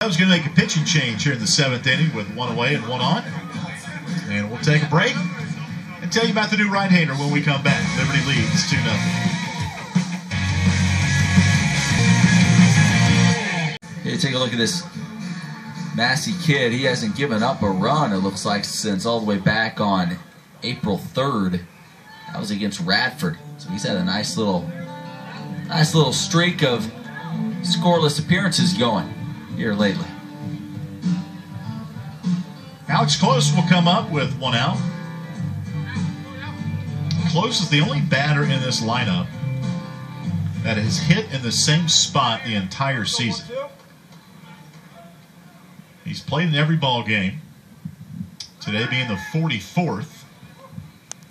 I was going to make a pitching change here in the 7th inning with 1 away and 1 on. And we'll take a break and tell you about the new right-hander when we come back. Liberty leads 2-0. Hey, take a look at this Massey kid. He hasn't given up a run, it looks like, since all the way back on April 3rd. That was against Radford. So he's had a nice little streak of scoreless appearances going here lately. Alex Close will come up with 1 out. Close is the only batter in this lineup that has hit in the same spot the entire season. He's played in every ball game. Today being the 44th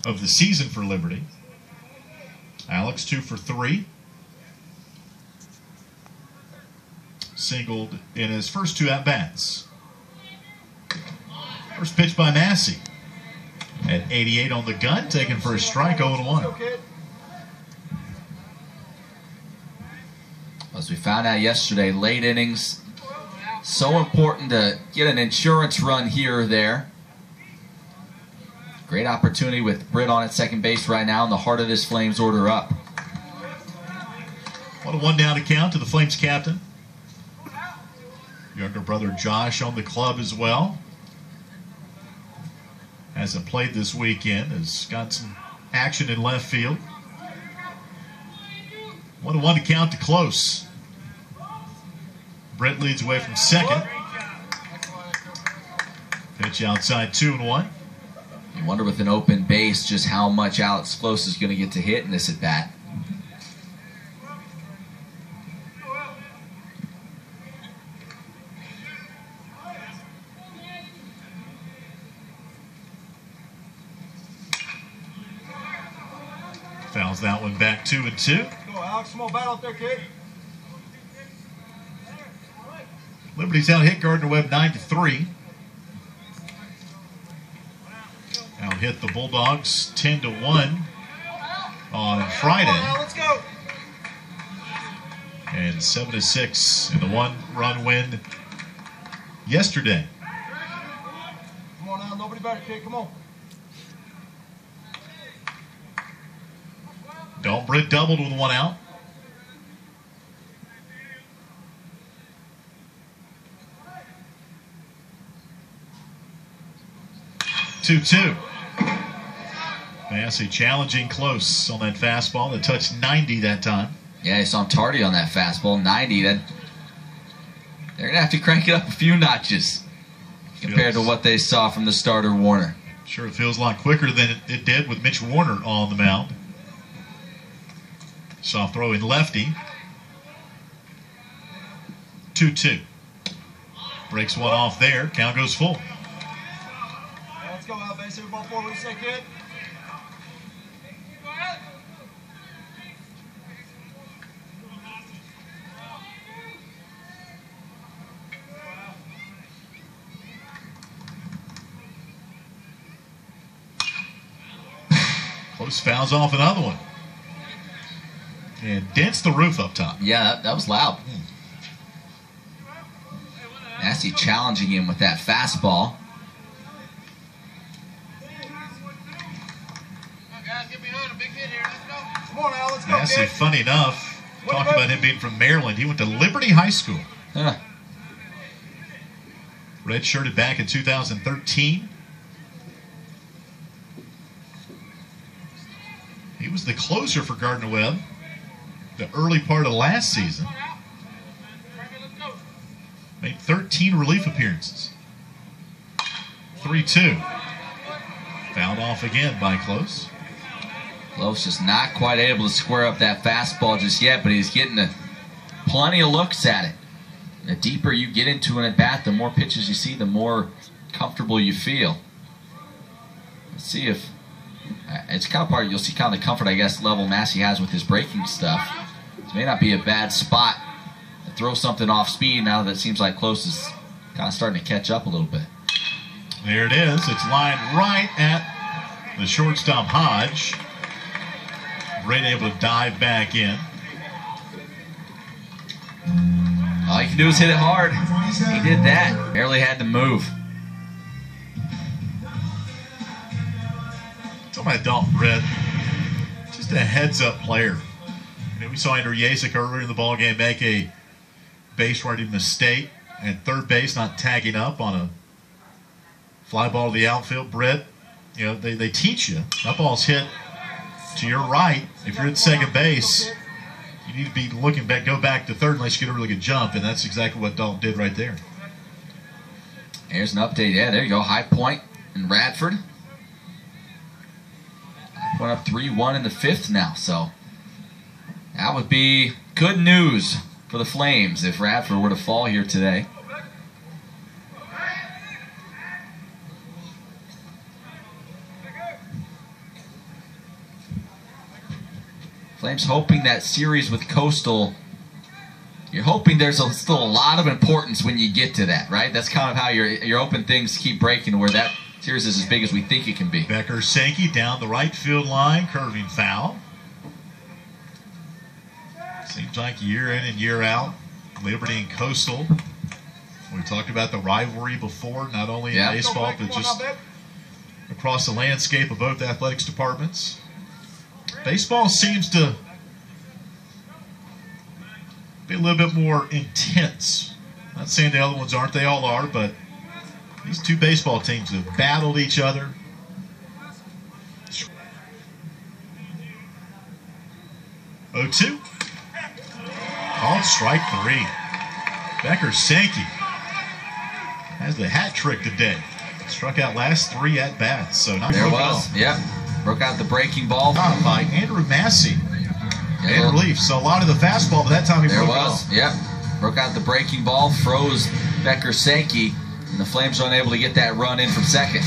of the season for Liberty. Alex 2 for 3. Singled in his first 2 at-bats. First pitch by Massey. At 88 on the gun, taken for a strike, 0-1. As we found out yesterday, late innings, so important to get an insurance run here or there. Great opportunity with Britt on at second base right now in the heart of this Flames order up. What a 1 down to count to the Flames captain. Younger brother Josh on the club as well. Hasn't played this weekend, has got some action in left field. 1-1 to count to Close. Brett leads away from second. Pitch outside 2-1. You wonder with an open base just how much Alex Close is going to get to hit in this at bat. Fouls that one back 2-2. Go, Alex. Come on, battle up there, kid. Liberty's out hit Gardner-Webb 9-3. Out hit the Bulldogs 10-1 on Friday. Come on, now, let's go. And 7-6 in the 1-run win yesterday. Come on now, nobody better, kid. Come on. Dalton Britt doubled with 1 out. Two. Massey challenging Close on that fastball that touched 90 that time. Yeah, he saw him tardy on that fastball, 90. They're going to have to crank it up a few notches compared to what they saw from the starter, Warner. Sure, it feels a lot quicker than it did with Mitch Warner on the mound. Soft throw in lefty. 2-2. Breaks one off there. Count goes full. Let's go out, base. Ball 4. What do you say, kid? Close fouls off another one. And dents the roof up top. Yeah, that was loud. Massey challenging him with that fastball. Come on now, let's go, Massey, kid. funny enough, talked about him being from Maryland. He went to Liberty High School. Huh. Redshirted back in 2013. He was the closer for Gardner-Webb the early part of last season. Made 13 relief appearances. 3-2. Fouled off again by Close. Close just not quite able to square up that fastball just yet, but he's getting plenty of looks at it. The deeper you get into an at-bat, the more pitches you see, the more comfortable you feel. Let's see if... It's kind of part, you'll see kind of the comfort, I guess, level Massey has with his breaking stuff. This may not be a bad spot to throw something off speed now that it seems like Close is kind of starting to catch up a little bit. There it is. It's lined right at the shortstop Hodge. Brett able to dive back in. All you can do is hit it hard. He did that. Barely had to move. Talking about Dalton Red, just a heads-up player. We saw Andrew Yasek earlier in the ballgame make a base-running mistake at third base, not tagging up on a fly ball to the outfield. Brett, they teach you. That ball's hit to your right. If you're at second base, you need to be looking back, go back to third unless you get a really good jump, and that's exactly what Dalton did right there. Here's an update. Yeah, there you go. High Point in Radford. Went up 3-1 in the fifth now, so that would be good news for the Flames if Radford were to fall here today. Flames hoping that series with Coastal, you're hoping there's still a lot of importance when you get to that, right? That's kind of how you're hoping things keep breaking where that series is as big as we think it can be. Becker Sankey down the right field line, curving foul. Seems like year in and year out, Liberty and Coastal. We talked about the rivalry before, not only in baseball, but just across the landscape of both athletics departments. Baseball seems to be a little bit more intense. Not saying the other ones aren't, they all are, but these two baseball teams have battled each other. Oh, 2. Called strike 3. Becker Sankey has the hat trick today. Struck out last 3 at bats, so not there was. Yep, broke out the breaking ball by Andrew Massey in relief. So a lot of the fastball, but that time he broke it off. Yep, broke out the breaking ball, froze Becker Sankey, and the Flames were unable to get that run in from second.